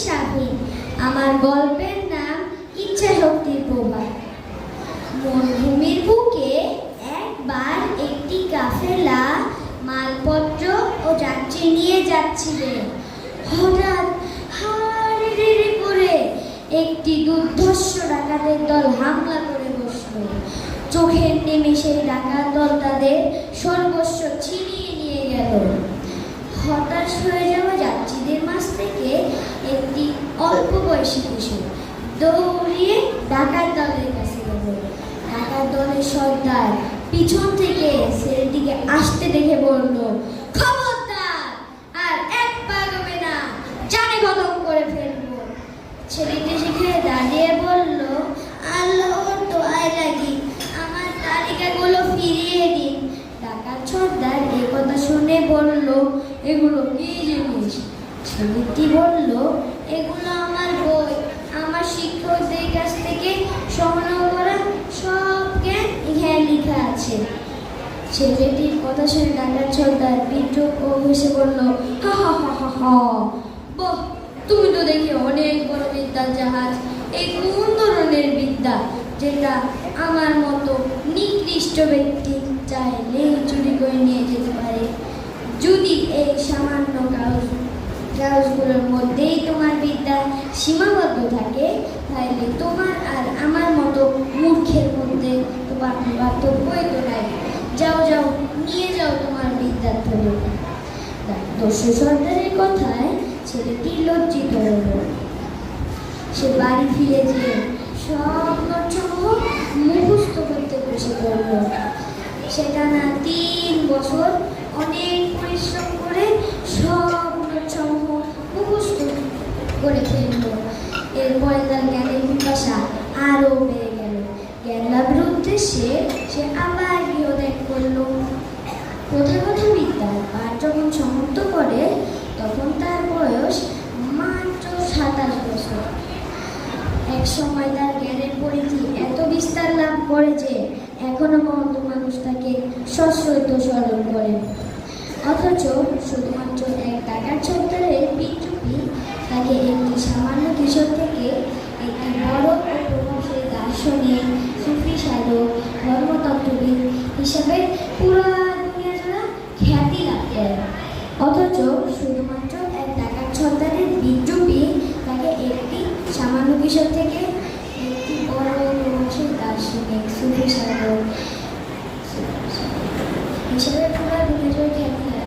শাহিন। আমার গল্পের নাম ইচ্ছা শক্তির প্রভাব। মরুভূমির বুকে একবার একটি কাফেলা মালপত্র ও যাত্রী নিয়ে যাচ্ছিলেন। হঠাৎ হাড়ি করে একটি দুর্ধর্ষ ডাকাতের দল হামলা করে বসল। চোখের নিমেষে ডাকাত দল তাদের সর্বস্ব ছিনিয়ে নিয়ে গেল। হতাশ হয়ে যাওয়া যাত্রীদের মাঝ থেকে একটি অল্প বয়সী কিশোর দৌড়িয়ে ডাকাত দলের কাছে গেল। ডাকাত দলের সর্দার পিছন থেকে ছেলেটিকে আসতে দেখে বলল, খবরদার, আর এক পা এগোবে না, জানে খতম করে ফেলবো। ছেলেটি সেখানে দাঁড়িয়ে বলল, আল্লাহর দোয়ায় লাগি, আমার তালিকাগুলো ফিরিয়ে দিন। ডাকাত সর্দার এ কথা শুনে বলল, এগুলো কি জিনিস? ছেলেটি বলল, এগুলো আমার বই, আমার শিক্ষকদের কাছ থেকে সংগ্রহ করা সব জ্ঞান এখানে লেখা আছে। ছেলেটির কথা শুনে ডাকাত সর্দার বিদ্রুপ ও হেসে বলল, হা হা হা হা হা, বাহ, তুমি তো দেখি অনেক বড় বিদ্যার জাহাজ। এই কোন ধরনের বিদ্যা যেটা আমার মতো নিকৃষ্ট ব্যক্তি চাইলেই চুরি করে নিয়ে যেতে পারে? যদি এই সামান্য কাগজগুলোর মধ্যেই তোমার বিদ্যা সীমাবদ্ধ থাকে, তাহলে তোমার আর আমার মতো মূর্খের মধ্যে তোমার পার্থক্যই তো নাই। যাও যাও, নিয়ে যাও তোমার বিদ্যার ফলে। দস্যু সর্দারের কথায় ছেলেটি লজ্জিত হল। সে বাড়ি ফিরে যেয়ে সব নোটসমূহ মুখস্থ করতে বসে পড়ল। সেখানে 3 বছর অনেক পরিশ্রম করে সব নোটসমূহ মুখস্থ করে ফেলল। এরপরে তার জ্ঞানের পিপাসা আরও বেড়ে গেল। জ্ঞান লাভের উদ্দেশ্যে সে আবার গৃহত্যাগ করল। প্রথাগত বিদ্যার পাঠ যখন সমাপ্ত করে, তখন তার বয়স মাত্র 27 বছর। এক সময় তার জ্ঞানের পরিধি এত বিস্তার লাভ করে যে এখনো পর্যন্ত মানুষ তাকে সশ্রদ্ধ স্মরণ করে। অথচ শুধুমাত্র এক ডাকাত সর্দারের বিদ্রোহী তাকে একটি সামান্য কিশোর থেকে একটি বড় ও প্রভাবশালী দার্শনিক, সুফি সাধক, ধর্মতত্ত্ববিদ হিসাবে পুরো দুনিয়া জোড়া খ্যাতি লাভ করে। অথচ শুধুমাত্র এক ডাকাত সর্দারের বিদ্রোহী তাকে একটি সামান্য কিশোর থেকে একটি বড় প্রভাবশালী দার্শনিক, সুফি সাধক হিসাবে পুরো দুনিয়া জোড়া খ্যাতি